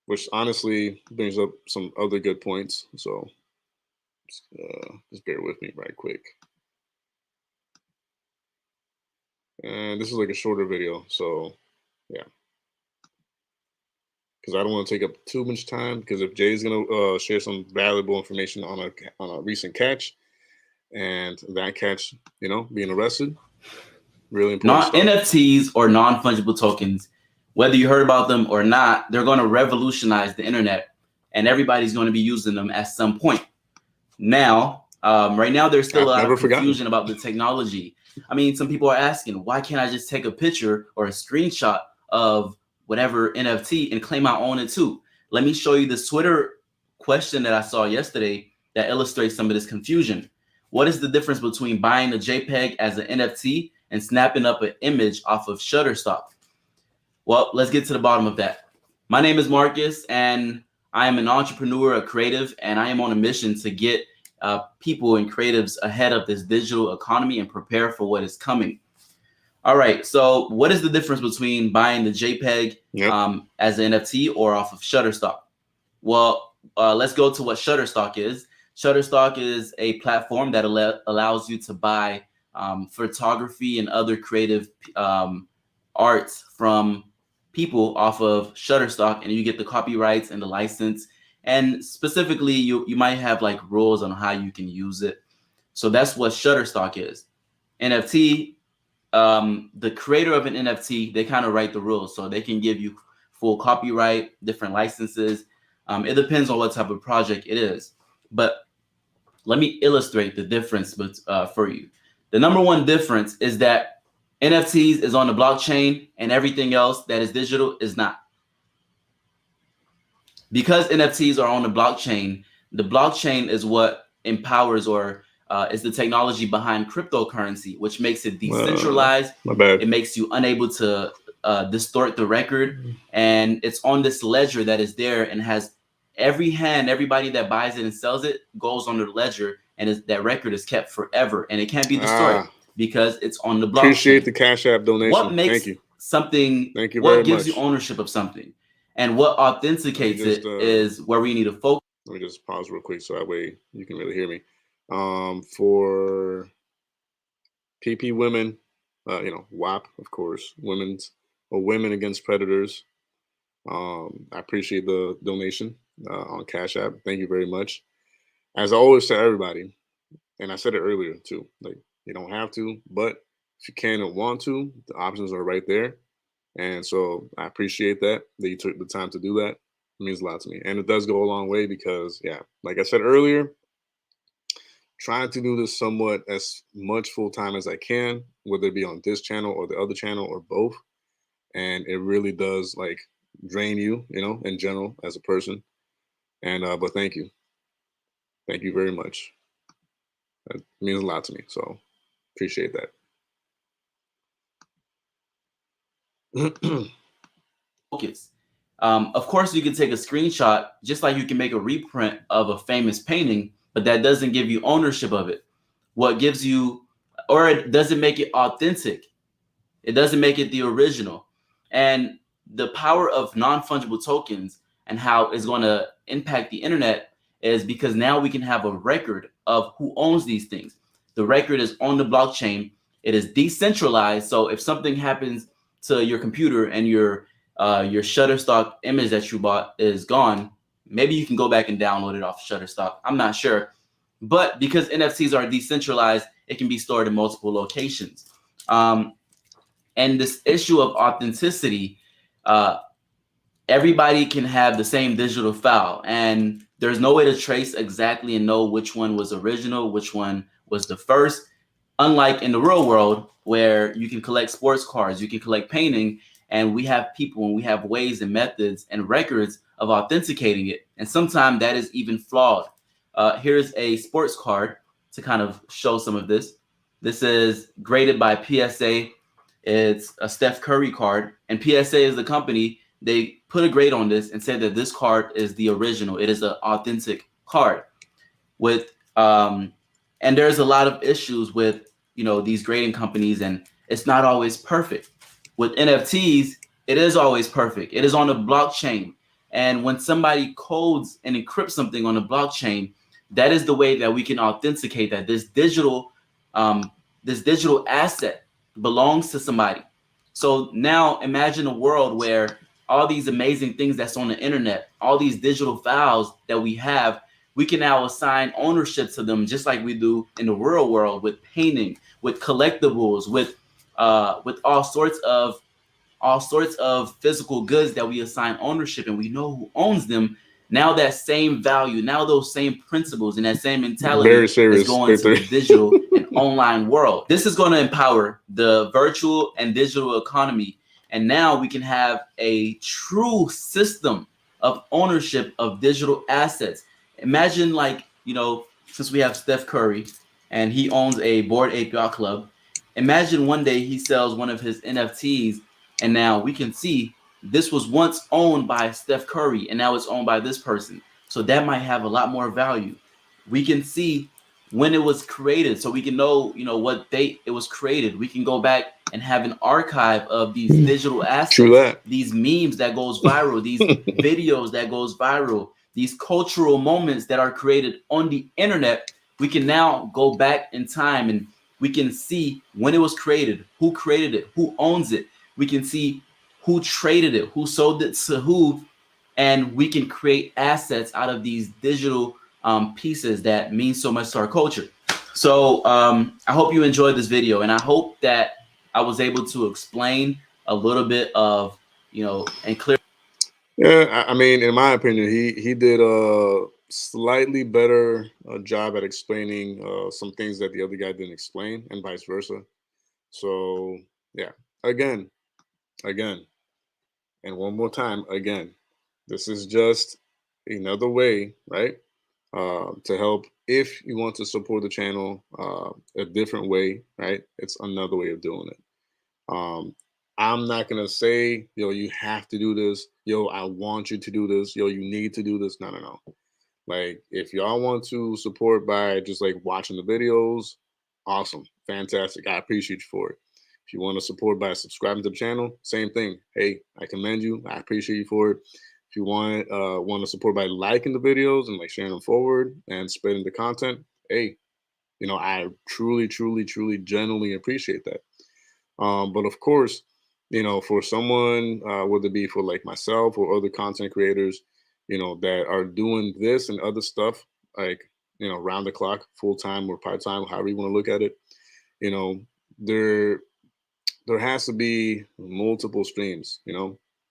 S1: which honestly brings up some other good points. So just bear with me right quick. And this is like a shorter video, so yeah. Because I don't want to take up too much time, because if Jay's going to share some valuable information on a recent catch, and that catch, being arrested, really important stuff.
S3: NFTs or non-fungible tokens, whether you heard about them or not, they're going to revolutionize the internet, and everybody's going to be using them at some point. Now, right now, there's still a lot of confusion about the technology. I mean, some people are asking, why can't I just take a picture or a screenshot of whatever NFT and claim I own it too? Let me show you this Twitter question that I saw yesterday that illustrates some of this confusion. What is the difference between buying a JPEG as an NFT and snapping up an image off of Shutterstock? Well, let's get to the bottom of that. My name is Marcus, and I am an entrepreneur, a creative, and I am on a mission to get people and creatives ahead of this digital economy and prepare for what is coming. All right. So what is the difference between buying the JPEG as an NFT or off of Shutterstock? Well, let's go to what Shutterstock is. Shutterstock is a platform that allows you to buy photography and other creative arts from people off of Shutterstock, and you get the copyrights and the license. And specifically, you might have like rules on how you can use it. So that's what Shutterstock is. NFT, the creator of an NFT, they kind of write the rules, so they can give you full copyright, different licenses. It depends on what type of project it is. But let me illustrate the difference for you. The number one difference is that NFTs is on the blockchain and everything else that is digital is not. Because NFTs are on the blockchain is what empowers or is the technology behind cryptocurrency, which makes it decentralized.
S1: My bad.
S3: It makes you unable to distort the record. And it's on this ledger that is there and has everybody that buys it and sells it goes on the ledger, and that record is kept forever and it can't be destroyed because it's on the blockchain.
S1: Appreciate the Cash App donation.
S3: What makes
S1: Thank you.
S3: something,
S1: Thank you
S3: what
S1: very
S3: gives
S1: much.
S3: you ownership of something? And what authenticates it is where we need to focus.
S1: Let me just pause real quick so that way you can really hear me. For PP women, WAP, of course, women against predators. I appreciate the donation on Cash App. Thank you very much. As I always tell everybody, and I said it earlier too, like you don't have to, but if you can and want to, the options are right there. And so I appreciate that you took the time to do that. It means a lot to me. And it does go a long way because, like I said earlier, trying to do this somewhat as much full time as I can, whether it be on this channel or the other channel or both. And it really does like drain you, in general as a person. And but thank you. Thank you very much. That means a lot to me. So appreciate that.
S3: Focus. Of course, you can take a screenshot just like you can make a reprint of a famous painting, but that doesn't give you ownership of it. What gives you, or it doesn't make it authentic. It doesn't make it the original. And the power of non-fungible tokens and how it's going to impact the internet is because now we can have a record of who owns these things. The record is on the blockchain. It is decentralized. So if something happens to your computer and your Shutterstock image that you bought is gone, maybe you can go back and download it off Shutterstock. I'm not sure. But because NFTs are decentralized, it can be stored in multiple locations. And this issue of authenticity, everybody can have the same digital file, and there's no way to trace exactly and know which one was original, which one was the first. Unlike in the real world where you can collect sports cards, you can collect painting, and we have people and we have ways and methods and records of authenticating it. And sometimes that is even flawed. Here's a sports card to kind of show some of this. This is graded by PSA. It's a Steph Curry card, and PSA is the company. They put a grade on this and said that this card is the original. It is an authentic card. And there's a lot of issues with these grading companies, and it's not always perfect. With NFTs, it is always perfect. It is on the blockchain, and when somebody codes and encrypts something on the blockchain, that is the way that we can authenticate that this digital asset belongs to somebody. So now imagine a world where all these amazing things that's on the internet, all these digital files that we have, we can now assign ownership to them just like we do in the real world with painting, with collectibles, with all sorts of physical goods that we assign ownership, and we know who owns them. Now that same value, now those same principles and that same mentality is going to the digital and online world. This is going to empower the virtual and digital economy. And now we can have a true system of ownership of digital assets. Imagine since we have Steph Curry and he owns a Bored Ape Yacht Club, imagine one day he sells one of his NFTs, and now we can see this was once owned by Steph Curry and now it's owned by this person. So that might have a lot more value. We can see when it was created, so we can know, what date it was created. We can go back and have an archive of these digital
S1: True
S3: assets,
S1: that.
S3: these memes that goes viral, these videos that goes viral, these cultural moments that are created on the internet. We can now go back in time and we can see when it was created, who created it, who owns it. We can see who traded it, who sold it to who, and we can create assets out of these digital pieces that mean so much to our culture. So I hope you enjoyed this video, and I hope that I was able to explain a little bit of, and clear.
S1: Yeah, I mean, in my opinion, he did a slightly better job at explaining some things that the other guy didn't explain, and vice versa. So yeah, again, again, and one more time, again, this is just another way, right, to help. If you want to support the channel a different way, right, it's another way of doing it. Um, I'm not gonna say, yo, you have to do this. Yo, I want you to do this. Yo, you need to do this. No, no, no. Like, if y'all want to support by just like watching the videos, awesome, fantastic. I appreciate you for it. If you want to support by subscribing to the channel, same thing. Hey, I commend you. I appreciate you for it. If you want to support by liking the videos and like sharing them forward and spreading the content, hey, I truly, truly, truly, genuinely appreciate that. But of course, for someone, whether it be for like myself or other content creators, that are doing this and other stuff, like, round the clock, full time or part time, however you want to look at it, you know, there there has to be multiple streams.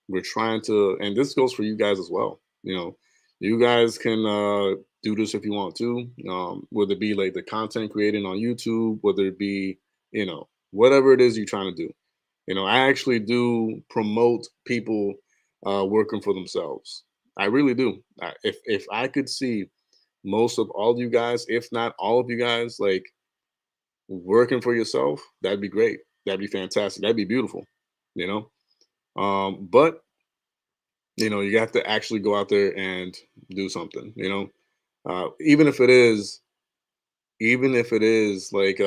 S1: We're trying to, and this goes for you guys as well. You guys can do this if you want to, whether it be like the content creating on YouTube, whether it be, whatever it is you're trying to do. I actually do promote people working for themselves. I really do. If I could see most of all you guys, if not all of you guys, like working for yourself, that'd be great. That'd be fantastic. That'd be beautiful. You but you have to actually go out there and do something. Even if it is, like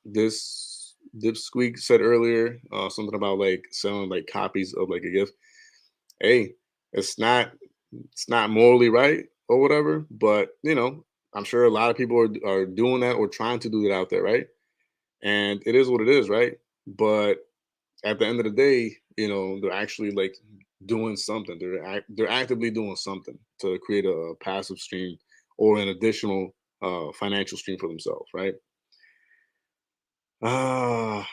S1: this Squeak said earlier, something about like selling like copies of like a gift. Hey, it's not morally right or whatever, but I'm sure a lot of people are doing that or trying to do that out there, right? And it is what it is, right? But at the end of the day, they're actually like doing something. They're actively doing something to create a passive stream or an additional financial stream for themselves, right? Ah,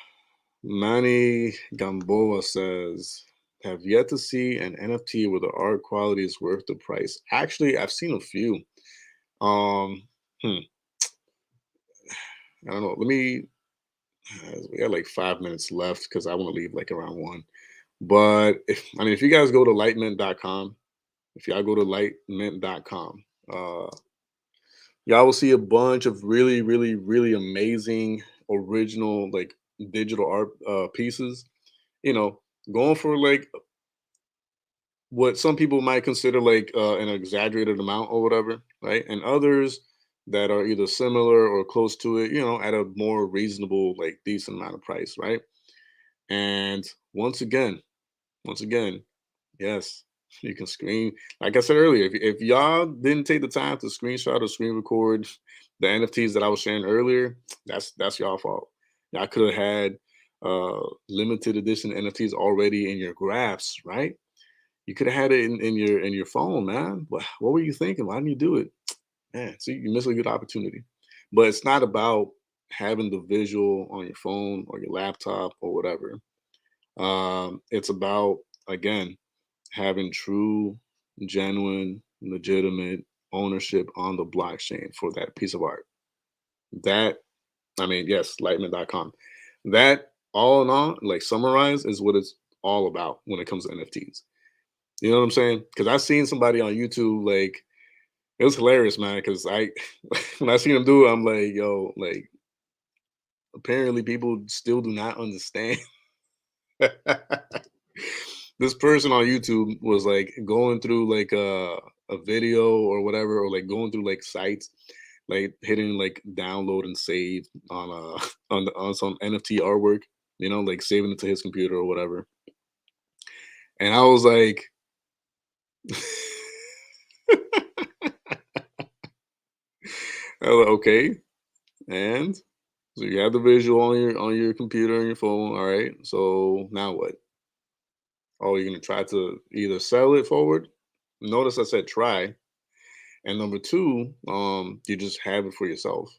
S1: Manny Gamboa says, have yet to see an NFT where the art quality is worth the price. Actually, I've seen a few. Um, hmm, I don't know. We got like 5 minutes left because I want to leave like around 1. But if you guys go to lightmint.com, if y'all go to lightmint.com, y'all will see a bunch of really, really, really amazing original like digital art pieces. Going for like what some people might consider like an exaggerated amount or whatever, right? And others that are either similar or close to it, at a more reasonable, like decent amount of price, right? And once again, yes, you can screen. Like I said earlier, if y'all didn't take the time to screenshot or screen record the NFTs that I was sharing earlier, that's y'all fault. Y'all could have had limited edition NFTs already in your grasp, right? You could have had it in your phone, man. What were you thinking? Why didn't you do it? Man, see, you missed a good opportunity. But it's not about having the visual on your phone or your laptop or whatever. It's about, again, having true, genuine, legitimate ownership on the blockchain for that piece of art. That, yes, lightman.com. That all in all, like summarize, is what it's all about when it comes to NFTs. You know what I'm saying? Because I seen somebody on YouTube, like, it was hilarious, man. Because when I seen him do it, I'm like, yo, like, apparently people still do not understand. This person on YouTube was like going through like a video or whatever, or like going through like sites, like hitting like download and save on on some NFT artwork, you know, like saving it to his computer or whatever. And I was like, okay. And so you have the visual on your computer and your phone. All right. So now what? Oh, you're gonna try to either sell it forward. Notice I said try. And number two, you just have it for yourself.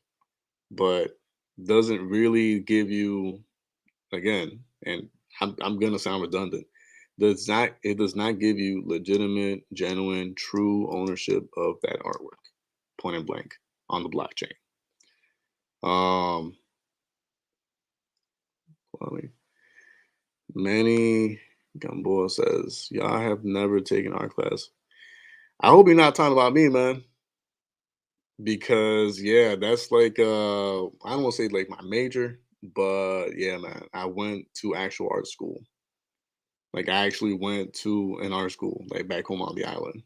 S1: But doesn't really give you, again, and I'm gonna sound redundant, it does not give you legitimate, genuine, true ownership of that artwork, point and blank, on the blockchain. Well, Manny Gamboa says, "Y'all have never taken art class." I hope you're not talking about me, man, because yeah, that's like I don't want to say like my major, but yeah, man, I went to actual art school. Like I actually went to an art school, like back home on the island.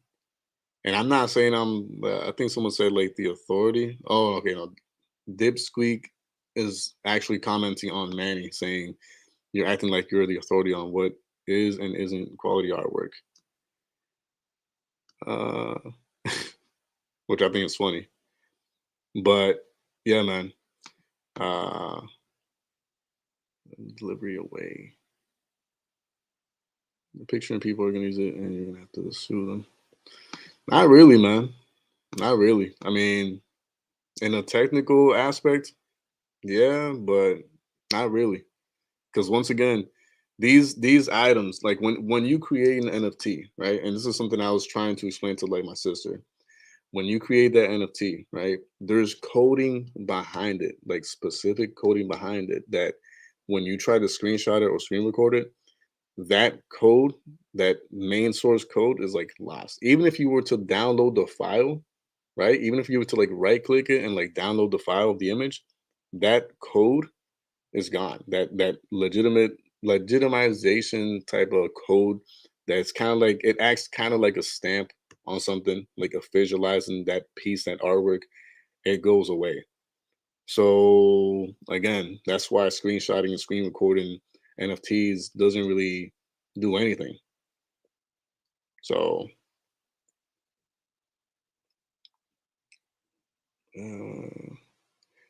S1: And I'm not saying I'm. I think someone said like the authority. Oh, okay. No, Dipsqueak is actually commenting on Manny, saying you're acting like you're the authority on what is and isn't quality artwork. Uh, which I think is funny. But yeah, man. Uh, delivery away. The picture and people are gonna use it, and you're gonna have to sue them. Not really, man. Not really. I mean, in a technical aspect, yeah, but not really. Because once again, these items, like when you create an NFT, right? And this is something I was trying to explain to like my sister. When you create that NFT, right? There's coding behind it, like specific coding behind it that when you try to screenshot it or screen record it, that code, that main source code is like lost. Even if you were to download the file, right? Even if you were to like right click it and like download the file of the image, that code is gone. That legitimization type of code that's kind of like it acts kind of like a stamp on something, like a visualizing that piece, that artwork, it goes away. So again, that's why screenshotting and screen recording NFTs doesn't really do anything. So uh,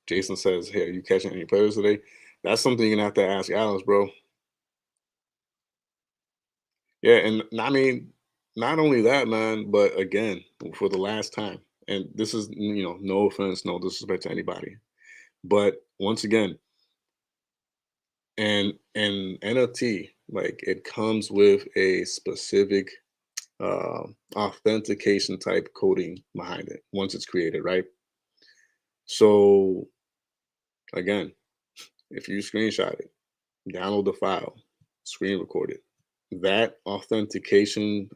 S1: Jason says, "Hey, are you catching any players today?" That's something you're gonna have to ask Alex, bro. Yeah, and I mean, not only that, man, but again, for the last time, and this is, no offense, no disrespect to anybody, but once again, and NFT, like it comes with a specific uh, authentication type coding behind it once it's created, right? So again, if you screenshot it, download the file, screen record it, that authentication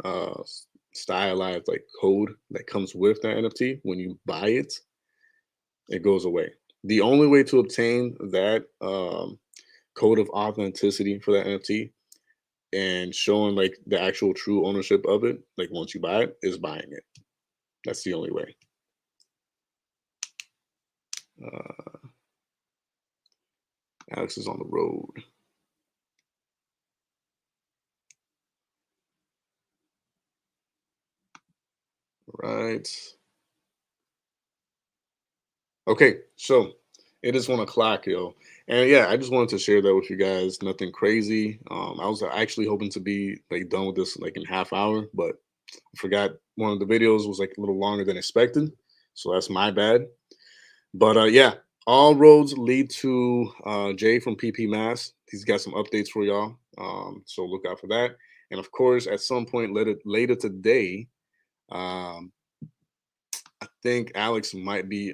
S1: stylized like code that comes with that NFT, when you buy it, it goes away. The only way to obtain that code of authenticity for that NFT and showing like the actual true ownership of it, like once you buy it, is buying it. That's the only way. Uh, Alex is on the road. Right. Okay, so it is 1 o'clock, yo. And yeah, I just wanted to share that with you guys. Nothing crazy. I was actually hoping to be like done with this like in half hour, but I forgot one of the videos was like a little longer than expected. So that's my bad. But yeah, all roads lead to Jay from PP Mass. He's got some updates for y'all. So look out for that. And of course, at some point later today, um, I think Alex might be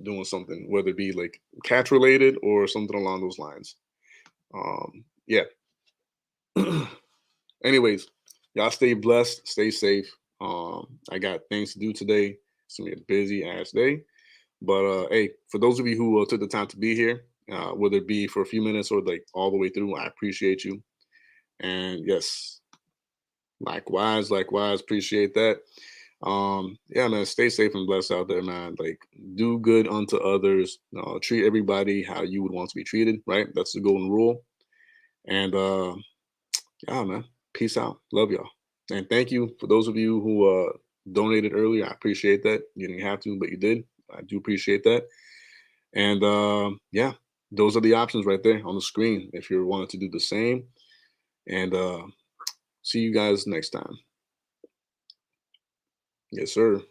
S1: doing something, whether it be like catch related or something along those lines. Yeah. Anyways, y'all stay blessed, stay safe. I got things to do today. It's gonna be a busy ass day. But hey, for those of you who took the time to be here, whether it be for a few minutes or like all the way through, I appreciate you. And yes, likewise, appreciate that. Yeah, man, stay safe and blessed out there, man. Like, do good unto others. Treat everybody how you would want to be treated, right? That's the golden rule. And yeah, man, peace out. Love y'all. And thank you for those of you who donated earlier. I appreciate that. You didn't have to, but you did. I do appreciate that. And yeah, those are the options right there on the screen if you're wanting to do the same. And see you guys next time. Yes, sir.